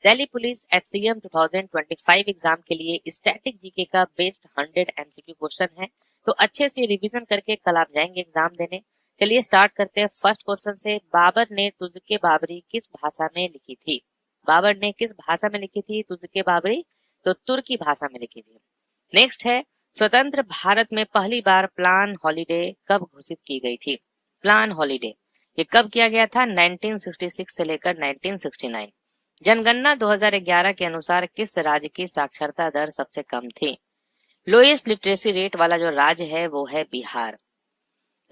Delhi police HCM 2025 exam के लिए static GK का बेस्ट 100 एमसीक्यू क्वेश्चन है। तो अच्छे से रिवीजन करके कल आप जाएंगे एग्जाम देने। चलिए स्टार्ट करते हैं फर्स्ट क्वेश्चन से। बाबर ने तुझके बाबरी किस भाषा में लिखी थी? बाबर ने किस भाषा में लिखी थी तुझके बाबरी? तो तुर्की भाषा में लिखी थी। नेक्स्ट है, स्वतंत्र भारत में पहली बार प्लान हॉलिडे कब घोषित की गई थी? प्लान हॉलिडे ये कब किया गया था? 1966 से लेकर 1969। जनगणना 2011 के अनुसार किस राज्य की साक्षरता दर सबसे कम थी? लोएस्ट लिटरेसी रेट वाला जो राज्य है वो है बिहार।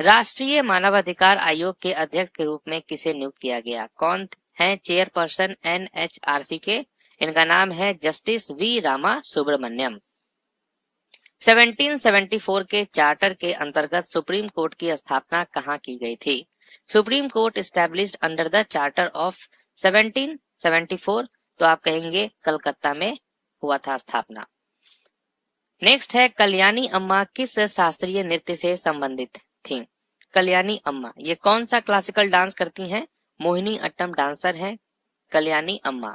राष्ट्रीय मानवाधिकार आयोग के अध्यक्ष के रूप में किसे नियुक्त किया गया? कौन है चेयरपर्सन एनएचआरसी के? इनका नाम है जस्टिस वी रामा सुब्रमण्यम। 1774 के चार्टर के अंतर्गत सुप्रीम कोर्ट की स्थापना कहाँ की गई थी? Supreme court established under the charter of 1774, तो आप कहेंगे कलकत्ता में हुआ था स्थापना। नेक्स्ट है, कल्याणी अम्मा किस शास्त्रीय नृत्य से संबंधित थी? कल्याणी अम्मा ये कौन सा क्लासिकल डांस करती हैं? मोहिनी अट्टम डांसर हैं कल्याणी अम्मा।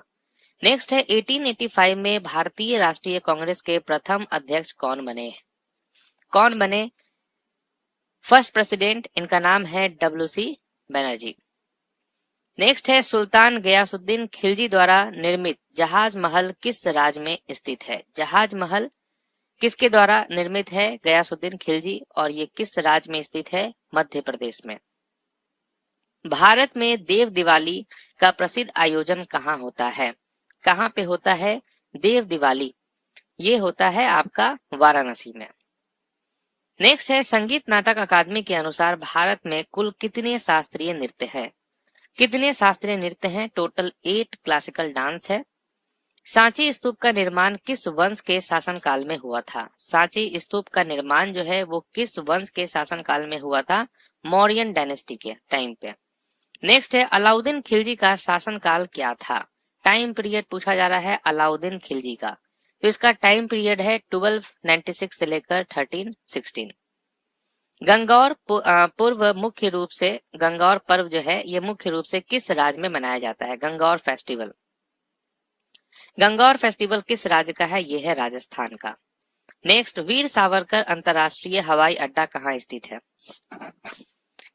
नेक्स्ट है, 1885 में भारतीय राष्ट्रीय कांग्रेस के प्रथम अध्यक्ष कौन बने? कौन बने फर्स्ट प्रेसिडेंट? इनका नाम है डब्ल्यूसी बनर्जी। नेक्स्ट है, सुल्तान गयासुद्दीन खिलजी द्वारा निर्मित जहाज महल किस राज्य में स्थित है? जहाज महल किसके द्वारा निर्मित है? गयासुद्दीन खिलजी। और ये किस राज्य में स्थित है? मध्य प्रदेश में। भारत में देव दिवाली का प्रसिद्ध आयोजन कहाँ होता है? कहाँ पे होता है देव दिवाली? ये होता है आपका वाराणसी में। नेक्स्ट है, संगीत नाटक अकादमी के अनुसार भारत में कुल कितने शास्त्रीय नृत्य हैं? कितने शास्त्रीय नृत्य हैं? टोटल 8 क्लासिकल डांस है। सांची स्तूप का निर्माण किस वंश के शासनकाल में हुआ था? सांची स्तूप का निर्माण जो है वो किस वंश के शासनकाल में हुआ था? मौर्यन डायनेस्टी के टाइम पे। नेक्स्ट है, अलाउद्दीन खिलजी का शासनकाल क्या था? टाइम पीरियड पूछा जा रहा है अलाउद्दीन खिलजी का, तो इसका टाइम पीरियड है 1296 से लेकर 1316। गंगौर पूर्व मुख्य रूप से गंगौर पर्व जो है ये मुख्य रूप से किस राज्य में मनाया जाता है? गंगौर फेस्टिवल। गंगौर फेस्टिवल किस राज्य का है? ये है राजस्थान का। नेक्स्ट, वीर सावरकर अंतरराष्ट्रीय हवाई अड्डा कहाँ स्थित है?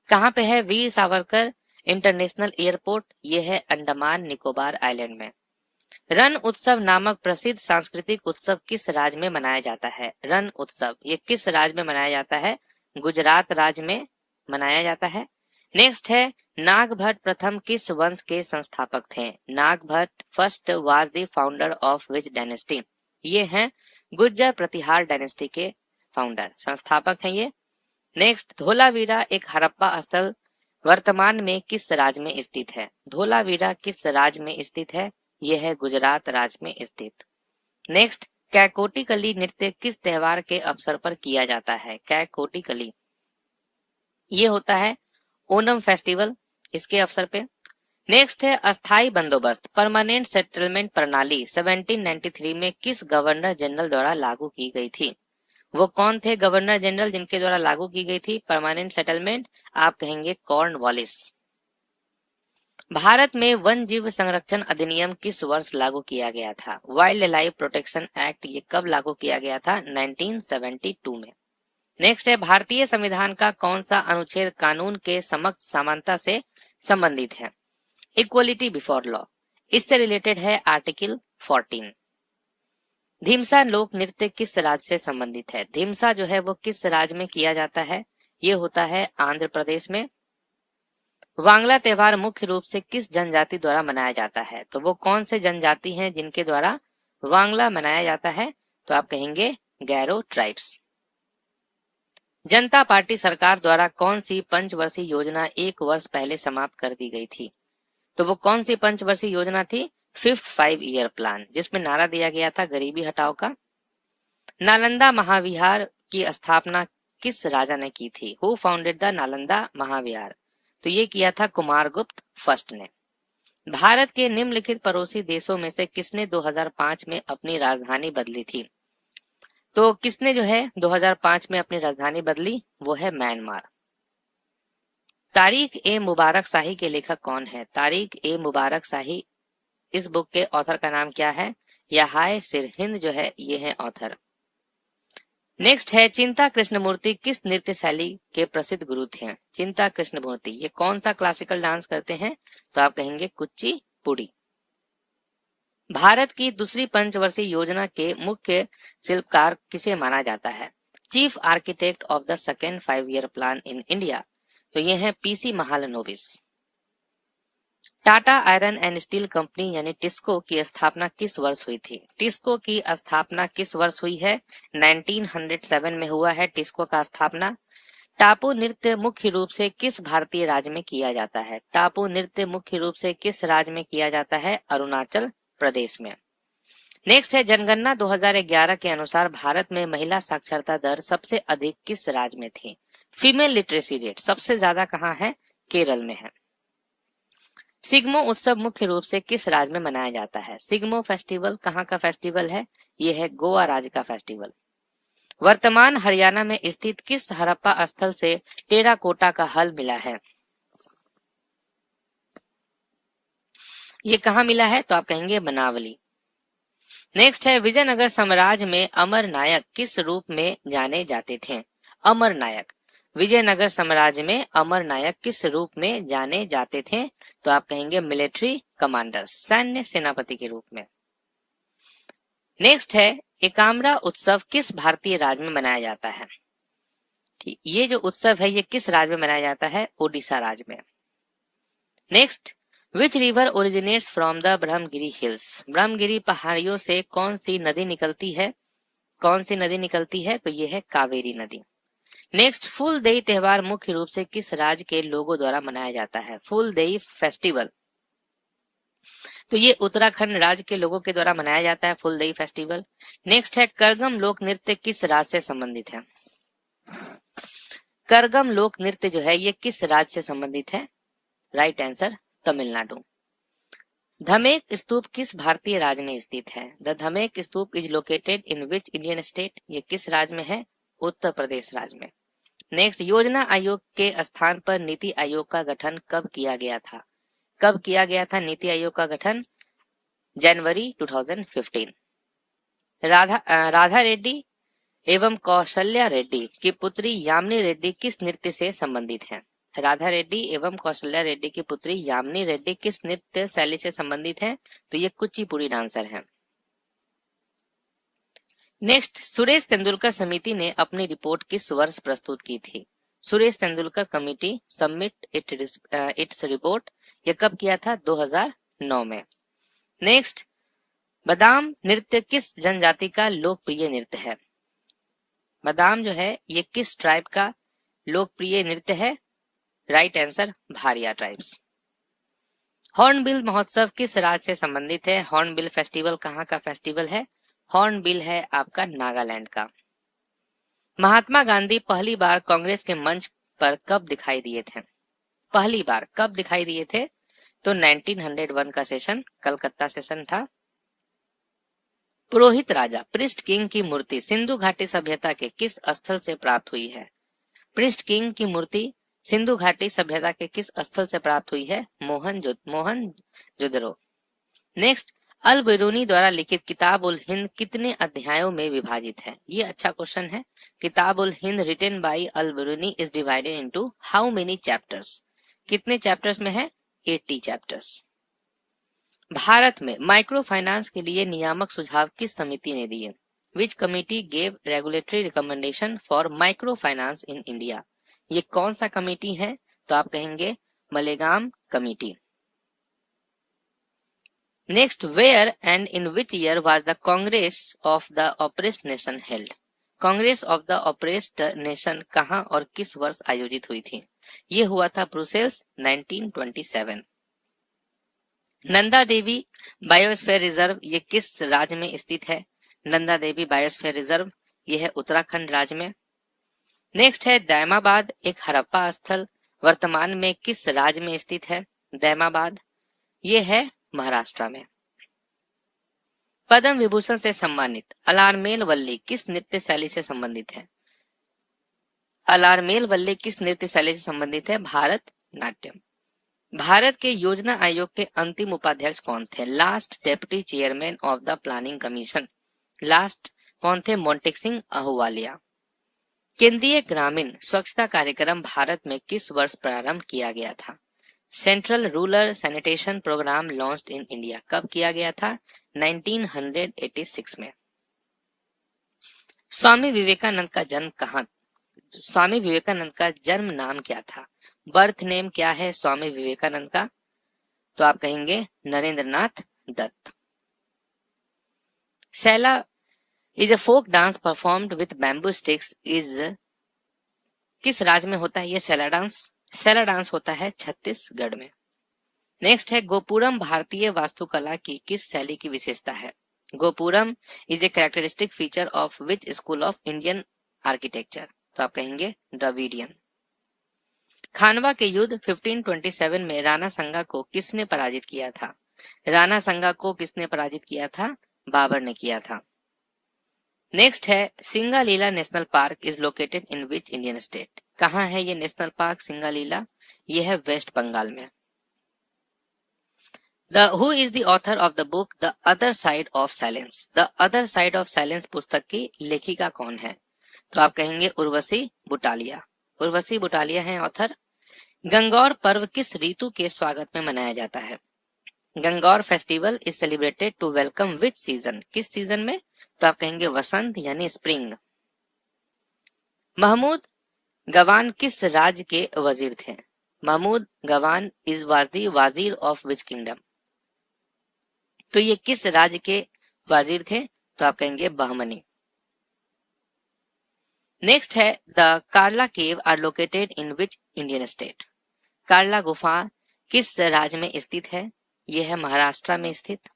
कहाँ पे है वीर सावरकर इंटरनेशनल एयरपोर्ट? ये है अंडमान निकोबार आइलैंड में। रण उत्सव नामक प्रसिद्ध सांस्कृतिक उत्सव किस राज्य में मनाया जाता है? रण उत्सव ये किस राज्य में मनाया जाता है? गुजरात राज्य में मनाया जाता है। नेक्स्ट है, नागभट्ट प्रथम किस वंश के संस्थापक थे? Nagabhata first was the founder of which dynasty? ये हैं गुर्जर प्रतिहार डायनेस्टी के फाउंडर, संस्थापक हैं ये। नेक्स्ट, धोलावीरा एक हड़प्पा स्थल वर्तमान में किस राज्य में स्थित है? धोलावीरा किस राज्य में स्थित है? यह है गुजरात राज्य में स्थित। नेक्स्ट, कैकोटीकली नृत्य किस त्योहार के अवसर पर किया जाता है? कैकोटीकली ये होता है ओणम फेस्टिवल, इसके अवसर पे। नेक्स्ट है, अस्थाई बंदोबस्त परमानेंट सेटलमेंट प्रणाली 1793 में किस गवर्नर जनरल द्वारा लागू की गई थी? वो कौन थे गवर्नर जनरल जिनके द्वारा लागू की गई थी परमानेंट सेटलमेंट? आप कहेंगे कॉर्नवालिस। भारत में वन जीव संरक्षण अधिनियम किस वर्ष लागू किया गया था? वाइल्ड लाइफ प्रोटेक्शन एक्ट ये कब लागू किया गया था? 1972 में। नेक्स्ट है, भारतीय संविधान का कौन सा अनुच्छेद कानून के समक्ष समानता से संबंधित है? इक्वलिटी बिफोर लॉ, इससे रिलेटेड है आर्टिकल 14। धिमसा लोक नृत्य किस राज्य से संबंधित है? धिमसा जो है वो किस राज्य में किया जाता है? ये होता है आंध्र प्रदेश में। वांगला त्योहार मुख्य रूप से किस जनजाति द्वारा मनाया जाता है? तो वो कौन से जनजाति हैं जिनके द्वारा वांगला मनाया जाता है? तो आप कहेंगे गैरो ट्राइब्स। जनता पार्टी सरकार द्वारा कौन सी पंचवर्षीय योजना 1 वर्ष पहले समाप्त कर दी गई थी? तो वो कौन सी पंचवर्षीय योजना थी? 5th 5 ईयर प्लान, जिसमें नारा दिया गया था गरीबी हटाओ का। नालंदा महाविहार की स्थापना किस राजा ने की थी? हु फाउंडेड द नालंदा महाविहार? तो ये किया था कुमारगुप्त फर्स्ट ने। भारत के निम्नलिखित पड़ोसी देशों में से किसने 2005 में अपनी राजधानी बदली थी? तो किसने जो है 2005 में अपनी राजधानी बदली? वो है म्यांमार। तारिक ए मुबारक शाही के लेखक कौन है? तारिक ए मुबारक शाही इस बुक के ऑथर का नाम क्या है? यहाय सिरहिंद जो है ये है ऑथर। नेक्स्ट है चिंता कृष्णमूर्ति किस नृत्य शैली के प्रसिद्ध गुरु थे? चिंता कृष्णमूर्ति ये कौन सा क्लासिकल डांस करते हैं? तो आप कहेंगे कुचिपुड़ी। भारत की दूसरी पंचवर्षीय योजना के मुख्य शिल्पकार किसे माना जाता है? Chief architect of the second 5 year plan in India, तो ये है PC Mahalanobis. Tata iron and steel company यानी टिस्को की स्थापना किस वर्ष हुई थी? टिस्को की स्थापना किस वर्ष हुई है? 1907 में हुआ है टिस्को का स्थापना। टापू नृत्य मुख्य रूप से किस भारतीय राज्य में किया जाता है? टापू नृत्य मुख्य रूप से किस राज्य में किया जाता है? अरुणाचल प्रदेश में। नेक्स्ट है जनगणना 2011 के अनुसार भारत में महिला साक्षरता दर सबसे अधिक किस राज्य में थी? फीमेल लिटरेसी रेट सबसे ज्यादा कहाँ है? केरल में है। सिग्मो उत्सव मुख्य रूप से किस राज्य में मनाया जाता है? सिग्मो फेस्टिवल कहाँ का फेस्टिवल है? ये है गोवा राज्य का फेस्टिवल। वर्तमान हरियाणा में स्थित किस हड़प्पा स्थल से टेराकोटा का हल मिला है? ये कहाँ मिला है? तो आप कहेंगे बनावली। नेक्स्ट है विजयनगर साम्राज्य में अमर नायक किस रूप में जाने जाते थे? अमर नायक विजयनगर साम्राज्य में अमर नायक किस रूप में जाने जाते थे? तो आप कहेंगे मिलिट्री कमांडर, सैन्य सेनापति के रूप में। नेक्स्ट है एकाम्रा उत्सव किस भारतीय राज्य में मनाया जाता है? ये जो उत्सव है ये किस राज्य में मनाया जाता है? ओडिशा राज्य में। Next which river originates from the Brahmagiri hills, Brahmagiri पहाड़ियों से कौन सी नदी निकलती है? कौन सी नदी निकलती है? तो ये है कावेरी नदी। नेक्स्ट फूलदेई त्योहार मुख्य रूप से किस राज्य के लोगों द्वारा मनाया जाता है? फूलदेई फेस्टिवल, तो ये उत्तराखंड राज्य के लोगों के द्वारा मनाया जाता है फूलदेई फेस्टिवल। नेक्स्ट है करगम लोक नृत्य किस राज्य से संबंधित है? करगम लोक नृत्य जो है ये किस राज्य से संबंधित है? Right answer Tamil Nadu. धमेक स्तूप किस भारतीय राज्य में स्थित है? The Dhamek Stupa is located in which Indian state, ये किस राज्य में है? उत्तर प्रदेश राज्य में। नेक्स्ट योजना आयोग के स्थान पर नीति आयोग का गठन कब किया गया था? कब किया गया था नीति आयोग का गठन? जनवरी 2015। राधा रेड्डी एवं कौशल्या रेड्डी की पुत्री यामिनी रेड्डी किस नृत्य से संबंधित है? राधा रेड्डी एवं कौशल्या रेड्डी की पुत्री यामिनी रेड्डी किस नृत्य शैली से संबंधित है? तो ये कुचिपुड़ी डांसर है। नेक्स्ट सुरेश तेंदुलकर समिति ने अपनी रिपोर्ट किस वर्ष प्रस्तुत की थी? Suresh Tendulkar committee submit its report, ये कब किया था? 2009 में। नेक्स्ट बादाम नृत्य किस जनजाति का लोकप्रिय नृत्य है? बादाम जो है ये किस ट्राइब का लोकप्रिय नृत्य है? Right answer Bharia tribes. Hornbill महोत्सव किस राज्य से संबंधित है? हॉर्नबिल फेस्टिवल कहाँ का फेस्टिवल है? हॉर्नबिल है आपका नागालैंड का। महात्मा गांधी पहली बार कांग्रेस के मंच पर कब दिखाई दिए थे? पहली बार कब दिखाई दिए थे? तो 1901 का सेशन कलकत्ता सेशन था। पुरोहित राजा पृष्ठ किंग की मूर्ति सिंधु घाटी सभ्यता के किस स्थल से प्राप्त हुई है? पृष्ठ किंग की मूर्ति सिंधु घाटी सभ्यता के किस स्थल से प्राप्त हुई है? मोहनजोदड़ो। नेक्स्ट अल बिरूनी द्वारा लिखित किताब उल हिंद कितने अध्यायों में विभाजित है? ये अच्छा क्वेश्चन है। Kitab ul Hind written by Al Biruni is divided into how many chapters? कितने चैप्टर्स में है? 80 चैप्टर्स। भारत में माइक्रो फाइनेंस के लिए नियामक सुझाव किस समिति ने दिए? Which committee gave regulatory recommendation for micro finance in India? ये कौन सा कमिटी है? तो आप कहेंगे Malegam committee. Next where and in which year was the Congress of the oppressed nation held? Congress of the oppressed nation कहां और किस वर्ष आयोजित हुई थी? ये हुआ था Brussels 1927। Nanda Devi biosphere reserve ये किस राज्य में स्थित है? नंदा देवी बायोस्फीयर रिजर्व ये है उत्तराखंड राज्य में। नेक्स्ट है दैमाबाद एक हड़प्पा स्थल वर्तमान में किस राज्य में स्थित है? दैमाबाद ये है महाराष्ट्र में। पद्म विभूषण से सम्मानित अलारमेल वल्ली किस नृत्य शैली से संबंधित है? अलारमेल वल्ली किस नृत्य शैली से संबंधित है? भारत नाट्यम। भारत के योजना आयोग के अंतिम उपाध्यक्ष कौन थे? Last deputy chairman of the planning commission. Last कौन थे? मोंटेक सिंह अहलुवालिया। केंद्रीय ग्रामीण स्वच्छता कार्यक्रम भारत में किस वर्ष प्रारंभ किया गया था? Central rural sanitation programme launched in India कब किया गया था? 1986 में। स्वामी विवेकानंद का जन्म कहाँ? स्वामी विवेकानंद का जन्म नाम क्या था? बर्थ नेम क्या है स्वामी विवेकानंद का? तो आप कहेंगे Narendranath Datta. Saila is a folk dance performed with bamboo sticks is किस राज्य में होता है ये सैला डांस? सैला डांस होता है छत्तीसगढ़ में। नेक्स्ट है गोपुरम भारतीय वास्तुकला की किस शैली की विशेषता है? Gopuram is a characteristic feature of which school of Indian architecture? तो आप कहेंगे द्रविडियन। खानवा के युद्ध 1527 में राणा संगा को किसने पराजित किया था? राणा संगा को किसने पराजित किया था? बाबर ने किया था। नेक्स्ट है Singalila national park is located in which Indian state? कहाँ है ये नेशनल पार्क सिंगालीला? ये है वेस्ट बंगाल में। Who is the author of the book the other side of silence? The other side of silence पुस्तक की लेखिका कौन है? तो आप कहेंगे उर्वशी बुटालिया। उर्वशी बुटालिया है ऑथर। गंगौर पर्व किस ऋतु के स्वागत में मनाया जाता है? Gangaur festival is celebrated to welcome which season? किस सीजन में? तो आप कहेंगे वसंत यानी स्प्रिंग। महमूद गवान किस राज्य के वजीर थे? महमूद गवान इज वाजीर ऑफ विच किंगडम? तो ये किस राज्य के वजीर थे? तो आप कहेंगे बहमनी। नेक्स्ट है the Karla cave are located in which Indian state? Karla गुफा किस राज्य में स्थित है? यह है महाराष्ट्र में स्थित।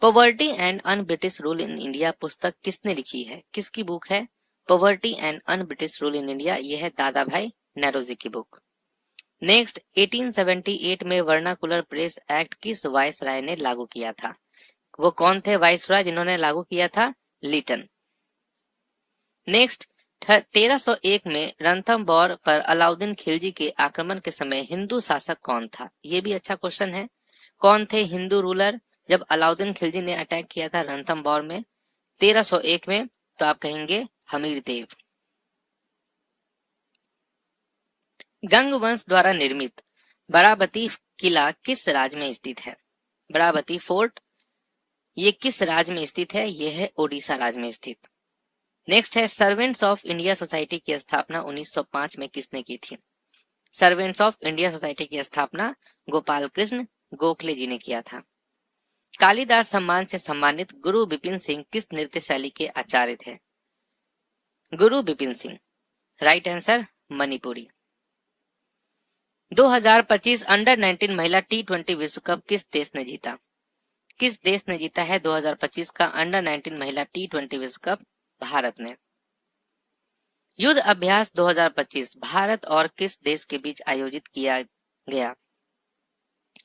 Poverty and un British rule in India पुस्तक किसने लिखी है? किसकी बुक है? Poverty and un British rule in India, यह है दादा भाई नौरोजी की बुक। नेक्स्ट 1878 में वर्नाकुलर प्रेस एक्ट किस वायसराय ने लागू किया था? वो कौन थे वायसराय जिन्होंने लागू किया था? लिटन। नेक्स्ट 1301 में रणथंबोर पर अलाउद्दीन खिलजी के आक्रमण के समय हिंदू शासक कौन था? ये भी अच्छा क्वेश्चन है। कौन थे हिंदू रूलर जब अलाउद्दीन खिलजी ने अटैक किया था रणथंबोर में 1301 में? तो आप कहेंगे हमीर देव। गंग वंश द्वारा निर्मित बराबती किला किस राज्य में स्थित है? बराबती फोर्ट ये किस राज्य में स्थित है? यह है ओडिशा राज्य में स्थित। नेक्स्ट है सर्वेंट्स ऑफ इंडिया सोसाइटी की स्थापना 1905 में किसने की थी? सर्वेंट्स ऑफ इंडिया सोसाइटी की स्थापना गोपाल कृष्ण गोखले जी ने किया था। कालिदास सम्मान से सम्मानित गुरु बिपिन सिंह किस नृत्य शैली के आचार्य थे? गुरु Bipin Singh. Right answer Manipuri. 2025 under 19 महिला T20 विश्व कप किस देश ने जीता? किस देश ने जीता है 2025 का अंडर 19 महिला T20 विश्व कप? भारत ने। युद्ध अभ्यास 2025 भारत और किस देश के बीच आयोजित किया गया?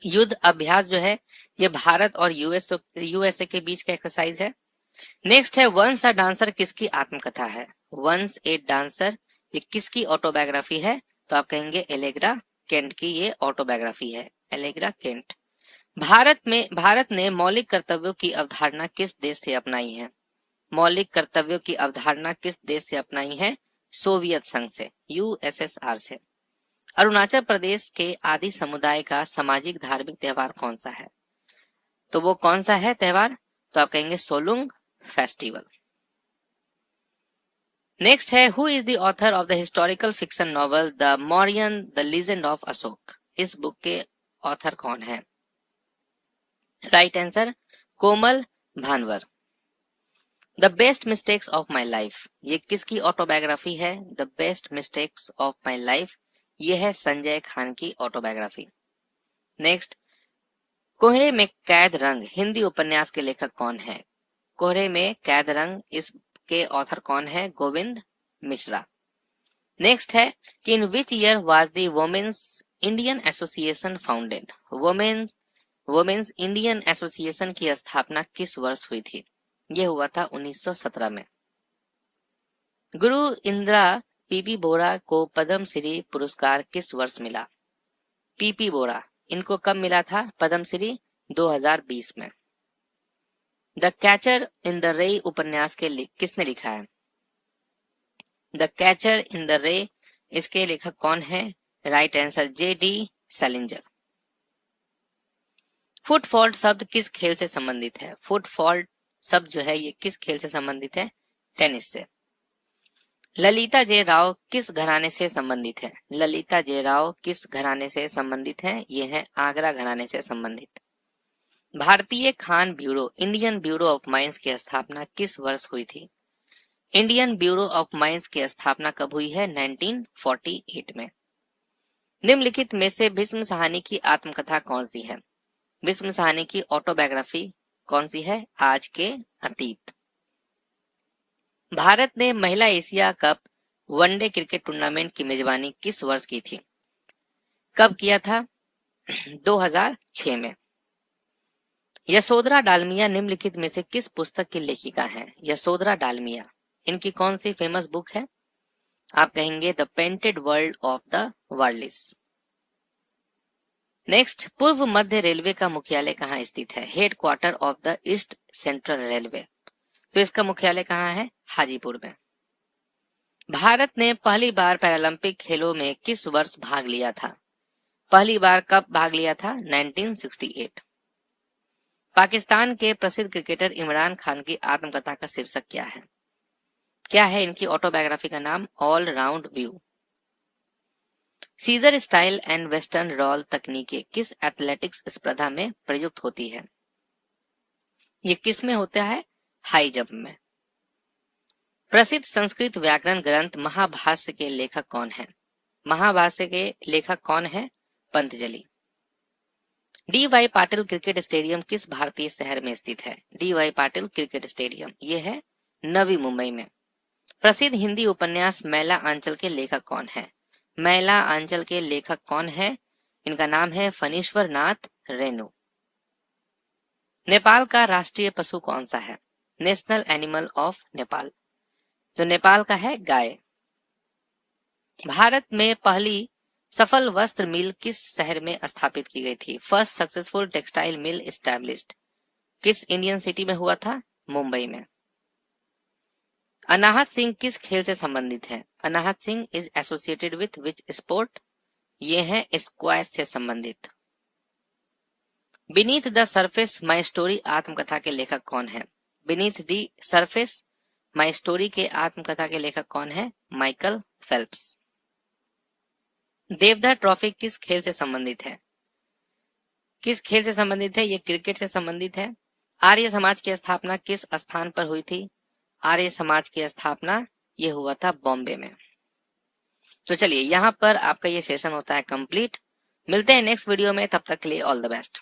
युद्ध अभ्यास जो है ये भारत और यूएसए के बीच का एक्सरसाइज है। नेक्स्ट है वंस अ डांसर किसकी आत्मकथा है? वंस ए डांसर ये किसकी ऑटोबायोग्राफी है? तो आप कहेंगे एलेग्रा केंट की ये ऑटोबायोग्राफी है, एलेग्रा केंट। भारत ने मौलिक कर्तव्यों की अवधारणा किस देश से अपनाई है? मौलिक कर्तव्यों की अवधारणा किस देश से अपनाई है? सोवियत संघ से, यूएसएसआर से। अरुणाचल प्रदेश के आदि समुदाय का सामाजिक धार्मिक त्योहार कौन सा है? तो वो कौन सा है त्योहार? तो आप कहेंगे सोलुंग फेस्टिवल। नेक्स्ट है who is the author of the historical fiction novel the Mauryan the legend of Ashok? इस बुक के ऑथर कौन है? Right answer Komal Bhanwar. The best mistakes of my life ये किसकी ऑटोबायोग्राफी है? The best mistakes of my life ये है संजय खान की ऑटोबायोग्राफी। नेक्स्ट कोहरे में कैद रंग हिंदी उपन्यास के लेखक कौन है? कोहरे में कैद रंग इसके ऑथर कौन है? गोविंद मिश्रा। नेक्स्ट है कि in which year was the women's Indian association founded? Women's Indian association की स्थापना किस वर्ष हुई थी? यह हुआ था 1917 में। गुरु इंदिरा पीपी बोरा को पद्म श्री पुरस्कार किस वर्ष मिला? पीपी बोरा, इनको कब मिला था पद्मश्री? 2020 में। द कैचर इन द रे उपन्यास के किसने लिखा है? द कैचर इन द रे, इसके लेखक कौन है? Right answer J.D. Salinger. Foot fault शब्द किस खेल से संबंधित है? फुट फॉल्ट शब्द जो है ये किस खेल से संबंधित है? टेनिस से। ललिता जे राव किस घराने से संबंधित है? ललिता जे राव किस घराने से संबंधित है? ये है आगरा घराने से संबंधित। भारतीय Khan bureau, Indian bureau of mines की स्थापना किस वर्ष हुई थी? इंडियन ब्यूरो ऑफ माइंस की स्थापना कब हुई है? 1948 में। निम्नलिखित में से भीष्म साहनी की आत्मकथा कौन सी है? भीष्म साहनी की ऑटोबायोग्राफी कौन सी है? आज के अतीत। भारत ने महिला Asia cup one day cricket tournament की मेजबानी किस वर्ष की थी? कब किया था? 2006 में। यशोधरा डालमिया निम्नलिखित में से किस पुस्तक की लेखिका हैं? यशोधरा डालमिया, इनकी कौन सी फेमस बुक है? आप कहेंगे the painted world of the worlds. Next, पूर्व मध्य रेलवे का मुख्यालय कहाँ स्थित है? Headquarter of the east central railway, तो इसका मुख्यालय कहाँ है? हाजीपुर में। भारत ने पहली बार पैरालंपिक खेलों में किस वर्ष भाग लिया था? पहली बार कब भाग लिया था? 1968। पाकिस्तान के प्रसिद्ध क्रिकेटर इमरान खान की आत्मकथा का शीर्षक क्या है? क्या है इनकी ऑटोबायोग्राफी का नाम? All round view. Scissor style and western roll तकनीकें किस एथलेटिक्स स्पर्धा में प्रयुक्त होती है? ये किस में होता है? हाई जंप में। प्रसिद्ध संस्कृत व्याकरण ग्रंथ महाभाष्य के लेखक कौन है? महाभाष्य के लेखक कौन है? Patanjali. D.Y. Patil cricket stadium किस भारतीय शहर में स्थित है? D.Y. पाटिल क्रिकेट स्टेडियम, ये है नवी मुंबई में। प्रसिद्ध हिंदी उपन्यास मैला आंचल के लेखक कौन है? मैला आंचल के लेखक कौन है? इनका नाम है फणीश्वर नाथ रेणु। नेपाल का राष्ट्रीय पशु कौन सा है? नेशनल एनिमल ऑफ नेपाल, तो नेपाल का है गाय। भारत में पहली सफल वस्त्र मिल किस शहर में स्थापित की गई थी? First successful textile mill established किस इंडियन सिटी में हुआ था? मुंबई में। अनाहत सिंह किस खेल से संबंधित है? Anahat Singh is associated with which sport? ये है स्क्वैश से संबंधित। Beneath the surface my story आत्मकथा के लेखक कौन है? Beneath the surface my story के आत्मकथा के लेखक कौन है? Michael Phelps. देवधर ट्रॉफी किस खेल से संबंधित है? किस खेल से संबंधित है? ये क्रिकेट से संबंधित है। आर्य समाज की स्थापना किस स्थान पर हुई थी? आर्य समाज की स्थापना ये हुआ था बॉम्बे में। तो चलिए यहाँ पर आपका ये सेशन होता है कंप्लीट। मिलते हैं नेक्स्ट वीडियो में, तब तक के लिए ऑल द बेस्ट।